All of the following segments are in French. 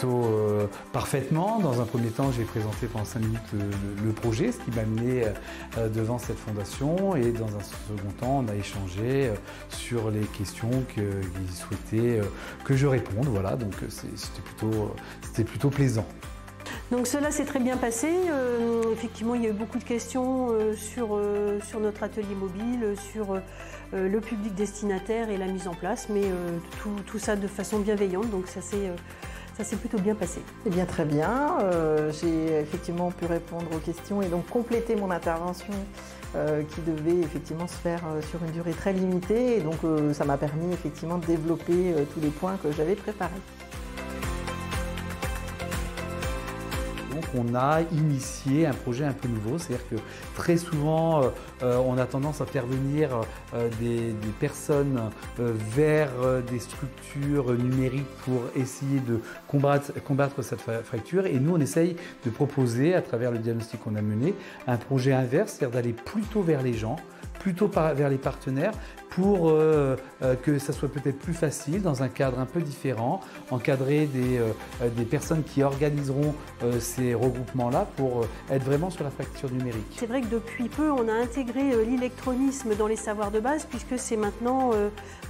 plutôt parfaitement. Dans un premier temps, j'ai présenté pendant 5 minutes le projet, ce qui m'a amené devant cette fondation. Et dans un second temps, on a échangé sur les questions qu'ils souhaitaient que je réponde. Voilà, donc c'était plutôt plaisant. Donc cela s'est très bien passé. Effectivement, il y a eu beaucoup de questions sur notre atelier mobile, sur le public destinataire et la mise en place, mais tout ça de façon bienveillante, donc ça s'est plutôt bien passé. Eh bien, très bien. J'ai effectivement pu répondre aux questions et donc compléter mon intervention qui devait effectivement se faire sur une durée très limitée. Et donc ça m'a permis effectivement de développer tous les points que j'avais préparés. Donc on a initié un projet un peu nouveau, c'est-à-dire que très souvent on a tendance à faire venir des personnes vers des structures numériques pour essayer de combattre cette fracture, et nous on essaye de proposer à travers le diagnostic qu'on a mené un projet inverse, c'est-à-dire d'aller plutôt vers les gens, plutôt vers les partenaires, pour que ça soit peut-être plus facile, dans un cadre un peu différent, encadrer des personnes qui organiseront ces regroupements-là pour être vraiment sur la fracture numérique. C'est vrai que depuis peu, on a intégré l'électronisme dans les savoirs de base, puisque c'est maintenant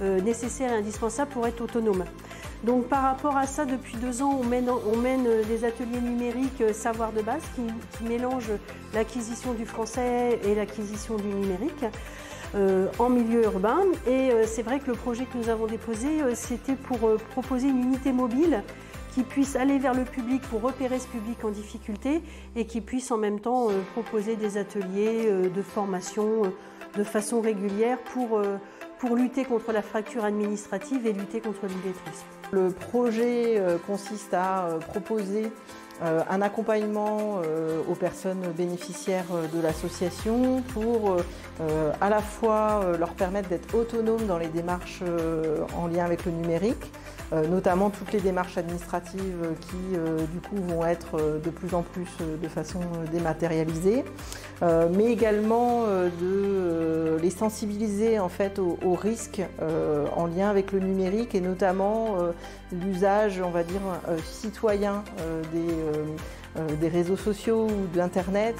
nécessaire et indispensable pour être autonome. Donc par rapport à ça, depuis 2 ans, on mène des ateliers numériques savoirs de base qui mélangent l'acquisition du français et l'acquisition du numérique en milieu urbain. Et c'est vrai que le projet que nous avons déposé, c'était pour proposer une unité mobile qui puisse aller vers le public pour repérer ce public en difficulté et qui puisse en même temps proposer des ateliers de formation de façon régulière pour lutter contre la fracture administrative et lutter contre l'illettrisme. Le projet consiste à proposer un accompagnement aux personnes bénéficiaires de l'association pour à la fois leur permettre d'être autonomes dans les démarches en lien avec le numérique, notamment toutes les démarches administratives qui du coup vont être de plus en plus de façon dématérialisée, mais également de les sensibiliser en fait aux risques en lien avec le numérique, et notamment l'usage, on va dire, citoyen des réseaux sociaux ou d'Internet.